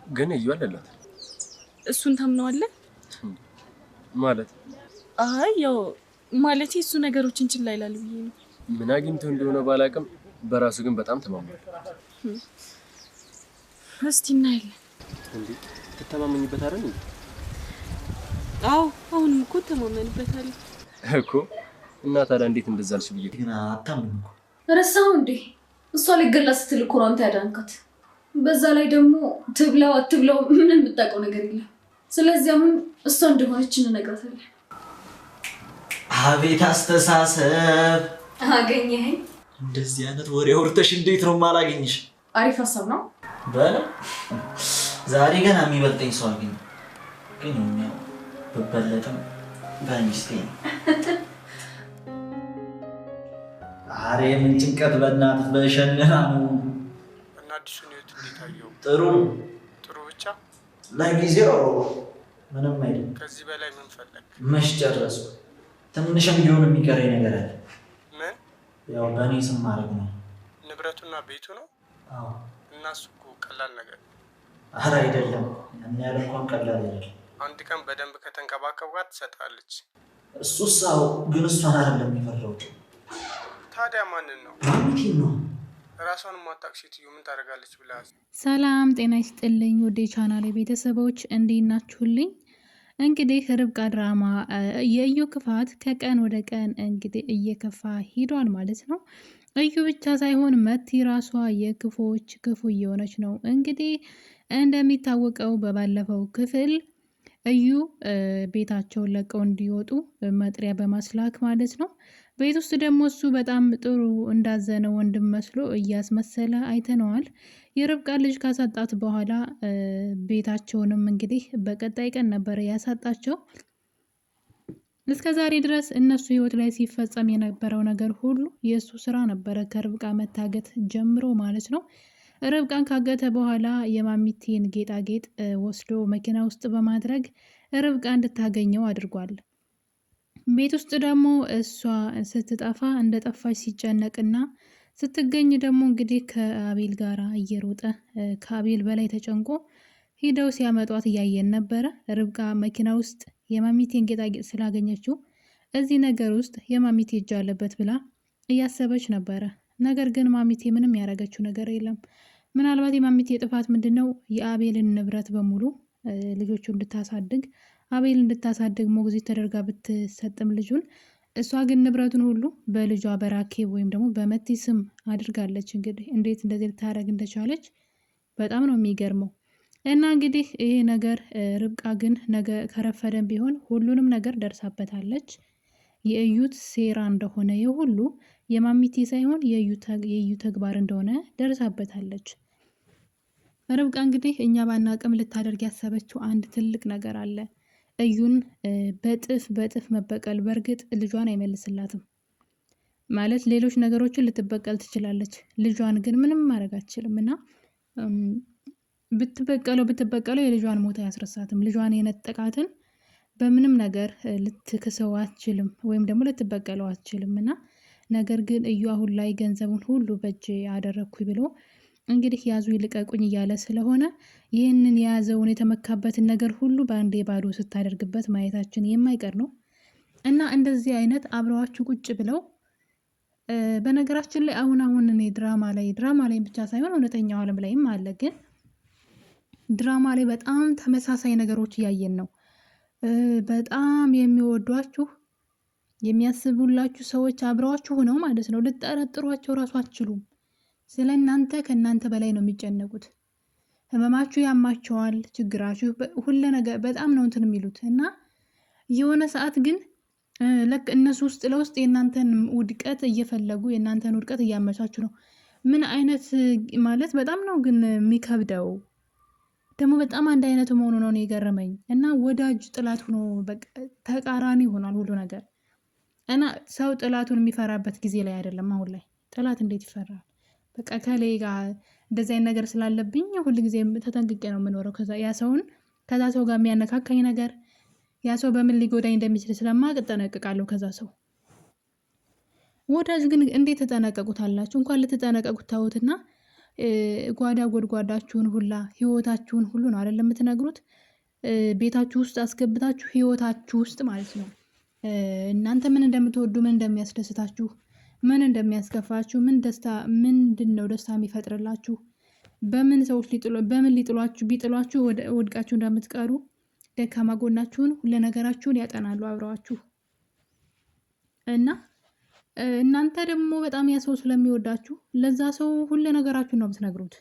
ግን እዩ አለላት። እሱን ታምነዋለህ ማለት? አይ ያው ማለት እሱ ነገሮችን ችላ ይላል ብዬ ነው። ምን አግኝቶ እንደሆነ ባላቅም በራሱ ግን በጣም ተማምኗል። እስቲ እናያለን። እንዴ ትተማመኝበት አይደል እንዴ? አዎ አሁንም እኮ ተማመንበታለሁ እኮ። እና ታዲያ እንዴት እንደዛ አልሽ ብዬ ግን አታምንም እኮ። ረሳው እንዴ? እሷ ልገላ ስትል እኮ ነው አንተ ያዳንካት። በዛ ላይ ደግሞ ትብላው አትብላው ምንም የምታውቀው ነገር የለም። ስለዚህ አሁን እሷ እንደሆነች እንነግራታለን። አቤት አስተሳሰብ አገኘኸኝ። እንደዚህ አይነት ወሬ ወርተሽ እንዴት ነው ማላገኝሽ? አሪፍ ሀሳብ ነው። በለ ዛሬ ገና የሚበልጠኝ ሰው አገኘ። ግን ነው በበለጠም በሚስቴ አሬ ምን ጭንቀት በእናትህ በሸነና ነው። እና አዲሱን ህይወት እንዴት አየው? ጥሩ ብቻ ለጊዜው ምንም አይደለም። ከዚህ በላይ ምን ፈለግ? መች ጨረስኩ። ትንሽም ቢሆን የሚቀረኝ ነገር አለ። ምን? ያው በእኔ ስም ማድረግ ነው። ንብረቱና ቤቱ ነው? አዎ። እና እሱ እኮ ቀላል ነገር። ኧረ አይደለም፣ ያን ያህል እንኳን ቀላል አይደለም። አንድ ቀን በደንብ ከተንከባከብኳት ትሰጣለች። እሱስ አዎ፣ ግን እሷን አይደለም የፈራሁት። ታዲያ ማንን ነው? ማሚቴን ነው። ራሷን ማታውቅ ሴትዮ ምን ታደርጋለች ብለህ? ሰላም ጤና ይስጥልኝ ወደ ቻናሌ ቤተሰቦች እንዴት ናችሁልኝ? እንግዲህ ርብቃ ድራማ የእዩ ክፋት ከቀን ወደ ቀን እንግዲህ እየከፋ ሂዷል ማለት ነው። እዩ ብቻ ሳይሆን መቲ ራሷ የክፎች ክፉ እየሆነች ነው። እንግዲህ እንደሚታወቀው በባለፈው ክፍል እዩ ቤታቸውን ለቀው እንዲወጡ መጥሪያ በማስላክ ማለት ነው። ቤት ውስጥ ደግሞ እሱ በጣም ጥሩ እንዳዘነ ወንድም መስሎ እያስመሰለ አይተነዋል። የርብቃ ልጅ ካሳጣት በኋላ ቤታቸውንም እንግዲህ በቀጣይ ቀን ነበረ ያሳጣቸው። እስከ ዛሬ ድረስ እነሱ ህይወት ላይ ሲፈጸም የነበረው ነገር ሁሉ የእሱ ስራ ነበረ፣ ከርብቃ መታገት ጀምሮ ማለት ነው። ርብቃን ካገተ በኋላ የማሚቴን ጌጣጌጥ ወስዶ መኪና ውስጥ በማድረግ ርብቃ እንድታገኘው አድርጓል። ቤት ውስጥ ደግሞ እሷ ስትጠፋ እንደ ጠፋች ሲጨነቅና ስትገኝ ደግሞ እንግዲህ ከአቤል ጋር እየሮጠ ከአቤል በላይ ተጨንቆ ሂደው ሲያመጧት እያየን ነበረ። ርብቃ መኪና ውስጥ የማሚቴን ጌጣጌጥ ስላገኘችው እዚህ ነገር ውስጥ የማሚቴ እጅ አለበት ብላ እያሰበች ነበረ። ነገር ግን ማሚቴ ምንም ያደረገችው ነገር የለም። ምናልባት የማሚቴ ጥፋት ምንድነው? የአቤልን ንብረት በሙሉ ልጆቹ እንድታሳድግ አቤል እንድታሳድግ ሞግዚት ተደርጋ ብትሰጥም ልጁን እሷ ግን ንብረቱን ሁሉ በልጇ በራኬብ ወይም ደግሞ በመቲ ስም አድርጋለች። እንግዲህ እንዴት እንደዚህ ልታደርግ እንደቻለች በጣም ነው የሚገርመው። እና እንግዲህ ይሄ ነገር ርብቃ ግን ነገ ከረፈደን ቢሆን ሁሉንም ነገር ደርሳበታለች። የእዩት ሴራ እንደሆነ የሁሉ የማሚቴ ሳይሆን የእዩ ተግባር እንደሆነ ደርሳበታለች። ርብቃ እንግዲህ እኛ ባናቅም ልታደርግ ያሰበችው አንድ ትልቅ ነገር አለ። እዩን በጥፍ መበቀል። በእርግጥ ልጇን አይመልስላትም ማለት ሌሎች ነገሮችን ልትበቀል ትችላለች። ልጇን ግን ምንም ማድረግ አትችልም። እና ብትበቀለው የልጇን ሞት አያስረሳትም። ልጇን የነጠቃትን በምንም ነገር ልትክሰው አትችልም፣ ወይም ደግሞ ልትበቀለው አትችልም። እና ነገር ግን እዩ አሁን ላይ ገንዘቡን ሁሉ በእጅ አደረግኩ ብሎ እንግዲህ ያዙ ይልቀቁኝ እያለ ስለሆነ ይህንን የያዘውን የተመካበትን ነገር ሁሉ በአንዴ ባዶ ስታደርግበት ማየታችን የማይቀር ነው። እና እንደዚህ አይነት አብረዋችሁ ቁጭ ብለው በነገራችን ላይ አሁን እኔ ድራማ ላይ ብቻ ሳይሆን እውነተኛው ዓለም ላይም አለ። ግን ድራማ ላይ በጣም ተመሳሳይ ነገሮች እያየን ነው። በጣም የሚወዷችሁ የሚያስቡላችሁ ሰዎች አብረዋችሁ ሆነው ማለት ነው ልትጠረጥሯቸው ራሱ አትችሉም። ስለ እናንተ ከእናንተ በላይ ነው የሚጨነቁት። ህመማችሁ ያማቸዋል፣ ችግራችሁ ሁሉ ነገር በጣም ነው እንትን የሚሉት። እና የሆነ ሰዓት ግን ለክ እነሱ ውስጥ ለውስጥ የእናንተን ውድቀት እየፈለጉ የእናንተን ውድቀት እያመቻችሁ ነው። ምን አይነት ማለት በጣም ነው ግን የሚከብደው። ደግሞ በጣም አንድ አይነት መሆኑ ነው የገረመኝ። እና ወዳጅ ጥላት ሆኖ ተቃራኒ ሆኗል ሁሉ ነገር። እና ሰው ጥላቱን የሚፈራበት ጊዜ ላይ አይደለም አሁን ላይ። ጥላት እንዴት ይፈራል? በቃ ከሌ ጋር እንደዚህ አይነት ነገር ስላለብኝ ሁሉ ጊዜ ተጠንቅቄ ነው የምኖረው። ከዛ ሰው ጋር የሚያነካካኝ ነገር ያ ሰው በምን ሊጎዳኝ እንደሚችል ስለማውቅ እጠነቅቃለሁ ከዛ ሰው። ወዳጅ ግን እንዴት ተጠነቀቁታላችሁ? እንኳን ልትጠነቀቁት ተውትና ጓዳ ጎድጓዳችሁን ሁላ ህይወታችሁን ሁሉ ነው አይደለም የምትነግሩት። ቤታችሁ ውስጥ አስገብታችሁ ህይወታችሁ ውስጥ ማለት ነው እናንተ ምን እንደምትወዱ ምን እንደሚያስደስታችሁ ምን እንደሚያስከፋችሁ ምንድን ነው ደስታ የሚፈጥርላችሁ በምን ሰዎች በምን ቢጥሏችሁ ወድቃችሁ እንደምትቀሩ ደካማ ጎናችሁን ሁሉ ነገራችሁን ያጠናሉ አብረዋችሁ እና እናንተ ደግሞ በጣም ያ ሰው ስለሚወዳችሁ ለዛ ሰው ሁሉ ነገራችሁን ነው የምትነግሩት።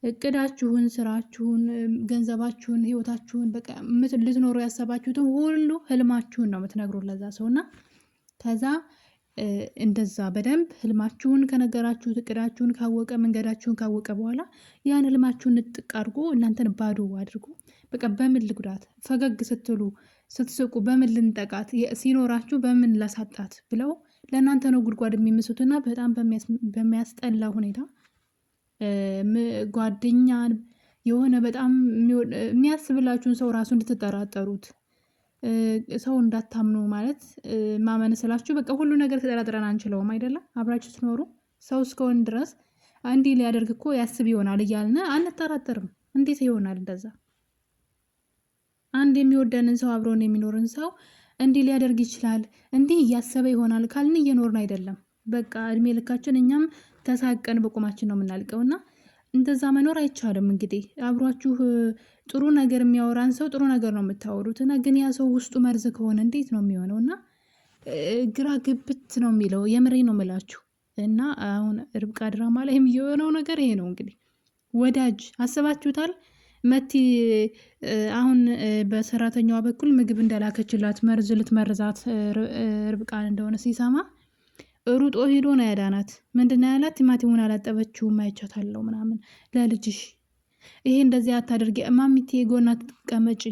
እቅዳችሁን፣ ስራችሁን፣ ገንዘባችሁን፣ ህይወታችሁን በቃ ልትኖሩ ያሰባችሁትን ሁሉ ህልማችሁን ነው የምትነግሩት ለዛ ሰውና ከዛ እንደዛ በደንብ ህልማችሁን ከነገራችሁት እቅዳችሁን ካወቀ መንገዳችሁን ካወቀ በኋላ ያን ህልማችሁን ንጥቅ አድርጎ እናንተን ባዶ አድርጎ በቃ በምን ልጉዳት ፈገግ ስትሉ ስትስቁ በምን ልንጠቃት ሲኖራችሁ በምን ላሳጣት ብለው ለእናንተ ነው ጉድጓድ የሚምሱትና በጣም በሚያስጠላ ሁኔታ ጓደኛን የሆነ በጣም የሚያስብላችሁን ሰው ራሱ እንድትጠራጠሩት ሰው እንዳታምኑ ማለት ማመን ስላችሁ በቃ ሁሉ ነገር ተጠራጥረን አንችለውም አይደለም። አብራችሁ ትኖሩ ሰው እስከሆን ድረስ አንዴ ሊያደርግ እኮ ያስብ ይሆናል እያልን አንጠራጠርም። እንዴት ይሆናል እንደዛ? አንድ የሚወደንን ሰው አብሮን የሚኖርን ሰው እንዲህ ሊያደርግ ይችላል እንዲህ እያሰበ ይሆናል ካልን እየኖርን አይደለም። በቃ እድሜ ልካችን እኛም ተሳቀን በቁማችን ነው የምናልቀውና እንደዛ መኖር አይቻልም። እንግዲህ አብሯችሁ ጥሩ ነገር የሚያወራን ሰው ጥሩ ነገር ነው የምታወሩትና ግን ያ ሰው ውስጡ መርዝ ከሆነ እንዴት ነው የሚሆነውና ግራ ግብት ነው የሚለው የምሬ ነው የምላችሁ። እና አሁን ርብቃ ድራማ ላይ የሚሆነው ነገር ይሄ ነው እንግዲህ። ወዳጅ አስባችሁታል? መቲ አሁን በሰራተኛዋ በኩል ምግብ እንደላከችላት መርዝ ልትመርዛት ርብቃን እንደሆነ ሲሰማ ሩጦ ሄዶ ነው ያዳናት። ምንድነው ያላት? ቲማቲሙን አላጠበችውም አይቻታለሁ ምናምን ለልጅሽ ይሄ እንደዚህ አታደርጊ ማሚቴ ጎና ተቀመጪ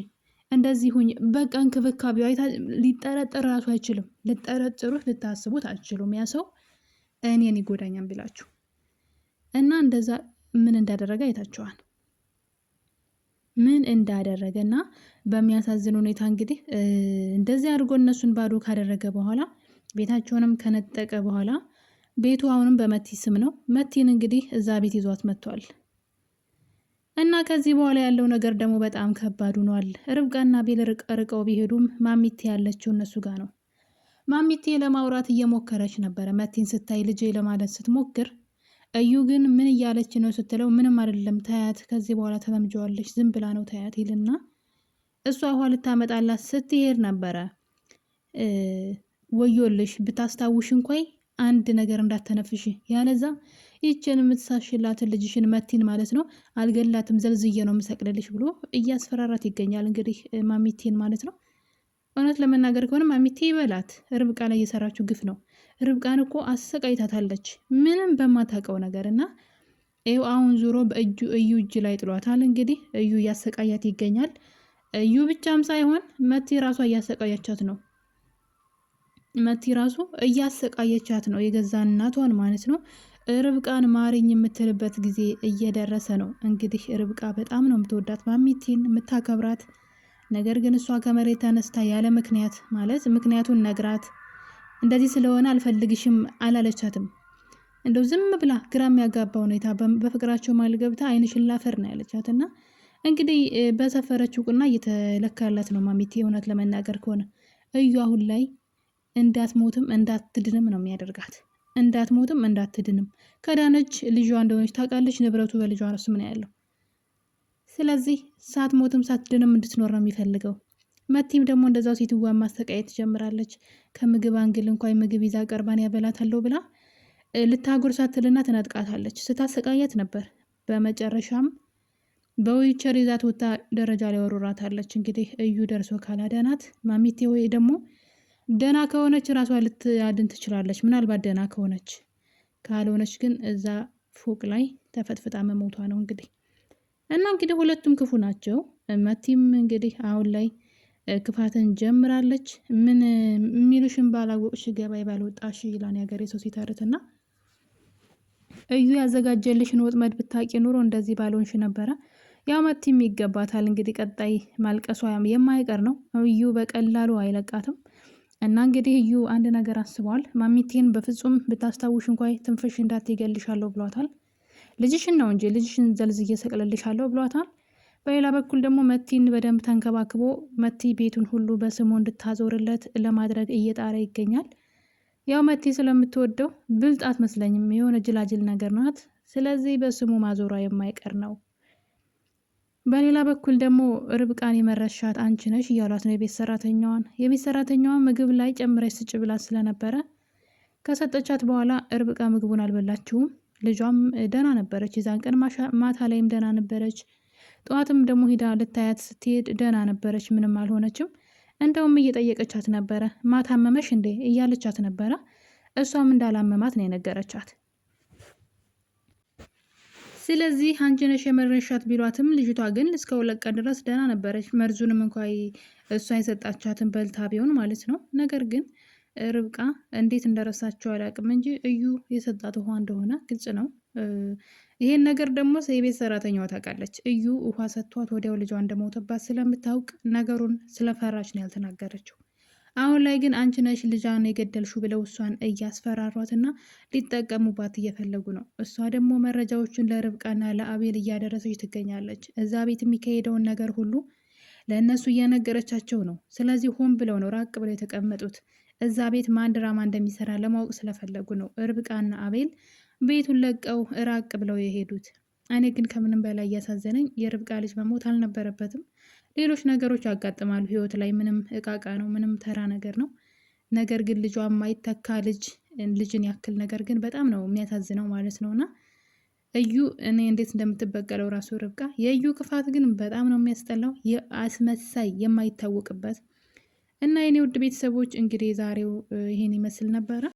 እንደዚህ ሁኝ በቃ እንክብካቤው ሊጠረጠር ራሱ አይችልም። ልጠረጥሩት ልታስቡት አትችሉም። ያ ሰው እኔን ይጎዳኛል ቢላችሁ እና እንደዛ ምን እንዳደረገ አይታችኋል። ምን እንዳደረገና በሚያሳዝን ሁኔታ እንግዲህ እንደዚህ አድርጎ እነሱን ባዶ ካደረገ በኋላ ቤታቸውንም ከነጠቀ በኋላ ቤቱ አሁንም በመቲ ስም ነው። መቲን እንግዲህ እዛ ቤት ይዟት መጥቷል። እና ከዚህ በኋላ ያለው ነገር ደግሞ በጣም ከባድ ሆኗል። ርብቃና ቤል ርቀው ቢሄዱም ማሚቴ ያለችው እነሱ ጋር ነው። ማሚቴ ለማውራት እየሞከረች ነበረ። መቲን ስታይ ልጄ ለማለት ስትሞክር እዩ ግን ምን እያለች ነው ስትለው ምንም አይደለም ታያት፣ ከዚህ በኋላ ተለምጀዋለች፣ ዝም ብላ ነው ታያት ይልና እሷ ውሃ ልታመጣላት ስትሄድ ነበረ ወዮልሽ ብታስታውሽ እንኳን አንድ ነገር እንዳተነፍሽ ያለዛ ይችን የምትሳሽላትን ልጅሽን መቲን ማለት ነው አልገላትም ዘልዝዬ ነው የምሰቅልልሽ ብሎ እያስፈራራት ይገኛል። እንግዲህ ማሚቴን ማለት ነው። እውነት ለመናገር ከሆነ ማሚቴ ይበላት፣ ርብቃ ላይ የሰራችው ግፍ ነው። ርብቃን እኮ አሰቃይታታለች ምንም በማታውቀው ነገር እና ይኸው አሁን ዙሮ እዩ እጅ ላይ ጥሏታል። እንግዲህ እዩ እያሰቃያት ይገኛል። እዩ ብቻም ሳይሆን መቲ ራሷ እያሰቃያቻት ነው። መቲ ራሱ እያሰቃየቻት ነው፣ የገዛ እናቷን ማለት ነው። ርብቃን ማሪኝ የምትልበት ጊዜ እየደረሰ ነው። እንግዲህ ርብቃ በጣም ነው የምትወዳት ማሚቴን የምታከብራት። ነገር ግን እሷ ከመሬት ተነስታ ያለ ምክንያት ማለት ምክንያቱን ነግራት እንደዚህ ስለሆነ አልፈልግሽም አላለቻትም። እንደው ዝም ብላ ግራ የሚያጋባ ሁኔታ በፍቅራቸው መሀል ገብታ አይንሽን ላፈር ነው ያለቻትና እንግዲህ በሰፈረችው ቁና እየተለካላት ነው ማሚቴ። እውነት ለመናገር ከሆነ እዩ አሁን ላይ እንዳትሞትም እንዳትድንም ነው የሚያደርጋት። እንዳትሞትም እንዳትድንም ከዳነች ልጇ እንደሆነች ታውቃለች። ንብረቱ በልጇ ስም ነው ያለው። ስለዚህ ሳትሞትም ሳትድንም እንድትኖር ነው የሚፈልገው። መቲም ደግሞ እንደዛው ሴትዋ ማስተቃየት ትጀምራለች። ከምግብ አንግል እንኳን ምግብ ይዛ ቀርባን ያበላታለሁ ብላ ልታጎርሳትልና ትነጥቃታለች። ስታሰቃያት ነበር። በመጨረሻም በዊልቸር ይዛት ወጣ ደረጃ ላይ ወርውራታለች። እንግዲህ እዩ ደርሶ ካላዳናት ማሚቴ ወይ ደግሞ ደና ከሆነች ራሷ ልትያድን ትችላለች። ምናልባት ደና ከሆነች፣ ካልሆነች ግን እዛ ፎቅ ላይ ተፈጥፍጣ መሞቷ ነው እንግዲህ። እና እንግዲህ ሁለቱም ክፉ ናቸው። መቲም እንግዲህ አሁን ላይ ክፋትን ጀምራለች። ምን የሚሉሽን ባላወቅሽ ገባይ ባልወጣሽ ይላን ያገሬ ሰው ሲተርትና እዩ ያዘጋጀልሽን ወጥመድ ብታቂ ኑሮ እንደዚህ ባልሆንሽ ነበረ። ያው መቲም ይገባታል እንግዲህ። ቀጣይ ማልቀሷ የማይቀር ነው። እዩ በቀላሉ አይለቃትም። እና እንግዲህ እዩ አንድ ነገር አስቧል። ማሚቴን በፍጹም ብታስታውሽ እንኳን ትንፍሽ እንዳትገልሻለሁ ብሏታል። ልጅሽን ነው እንጂ ልጅሽን ዘልዝዬ ሰቅልልሻለሁ ብሏታል። በሌላ በኩል ደግሞ መቲን በደንብ ተንከባክቦ መቲ ቤቱን ሁሉ በስሙ እንድታዞርለት ለማድረግ እየጣረ ይገኛል። ያው መቲ ስለምትወደው ብልጥ አትመስለኝም፣ የሆነ ጅላጅል ነገር ናት። ስለዚህ በስሙ ማዞሯ የማይቀር ነው። በሌላ በኩል ደግሞ ርብቃን የመረሻት አንቺ ነሽ እያሏት ነው የቤት ሰራተኛዋን ምግብ ላይ ጨምረሽ ስጭ ብላት ስለነበረ ከሰጠቻት በኋላ ርብቃ ምግቡን አልበላችውም። ልጇም ደህና ነበረች፣ የዛን ቀን ማታ ላይም ደህና ነበረች። ጠዋትም ደግሞ ሂዳ ልታያት ስትሄድ ደህና ነበረች፣ ምንም አልሆነችም። እንደውም እየጠየቀቻት ነበረ፣ ማታ አመመሽ እንዴ እያለቻት ነበረ። እሷም እንዳላመማት ነው የነገረቻት። ስለዚህ አንቺ ነሽ የመረሻት ቢሏትም ልጅቷ ግን እስከ 2 ቀን ድረስ ደህና ነበረች። መርዙንም እንኳ እሷ የሰጣቻትን በልታ ቢሆን ማለት ነው። ነገር ግን ርብቃ እንዴት እንደረሳቸው አላውቅም እንጂ እዩ የሰጣት ውሃ እንደሆነ ግልጽ ነው። ይሄን ነገር ደግሞ የቤት ሰራተኛዋ ታውቃለች። እዩ ውሃ ሰጥቷት ወዲያው ልጇ እንደሞተባት ስለምታውቅ ነገሩን ስለፈራች ነው ያልተናገረችው። አሁን ላይ ግን አንቺ ነሽ ልጇን የገደልሹ ብለው እሷን እያስፈራሯትና ሊጠቀሙባት እየፈለጉ ነው። እሷ ደግሞ መረጃዎቹን ለርብቃና ለአቤል እያደረሰች ትገኛለች። እዛ ቤት የሚካሄደውን ነገር ሁሉ ለእነሱ እየነገረቻቸው ነው። ስለዚህ ሆን ብለው ነው ራቅ ብለው የተቀመጡት። እዛ ቤት ማን ድራማ እንደሚሰራ ለማወቅ ስለፈለጉ ነው ርብቃና አቤል ቤቱን ለቀው ራቅ ብለው የሄዱት። እኔ ግን ከምንም በላይ እያሳዘነኝ የርብቃ ልጅ መሞት አልነበረበትም። ሌሎች ነገሮች ያጋጥማሉ ህይወት ላይ፣ ምንም እቃቃ ነው፣ ምንም ተራ ነገር ነው። ነገር ግን ልጇ የማይተካ ልጅን ያክል ነገር ግን በጣም ነው የሚያሳዝነው ማለት ነውና እዩ እኔ እንዴት እንደምትበቀለው ራሱ ርብቃ። የእዩ ክፋት ግን በጣም ነው የሚያስጠላው፣ የአስመሳይ የማይታወቅበት እና የኔ ውድ ቤተሰቦች እንግዲህ ዛሬው ይሄን ይመስል ነበረ።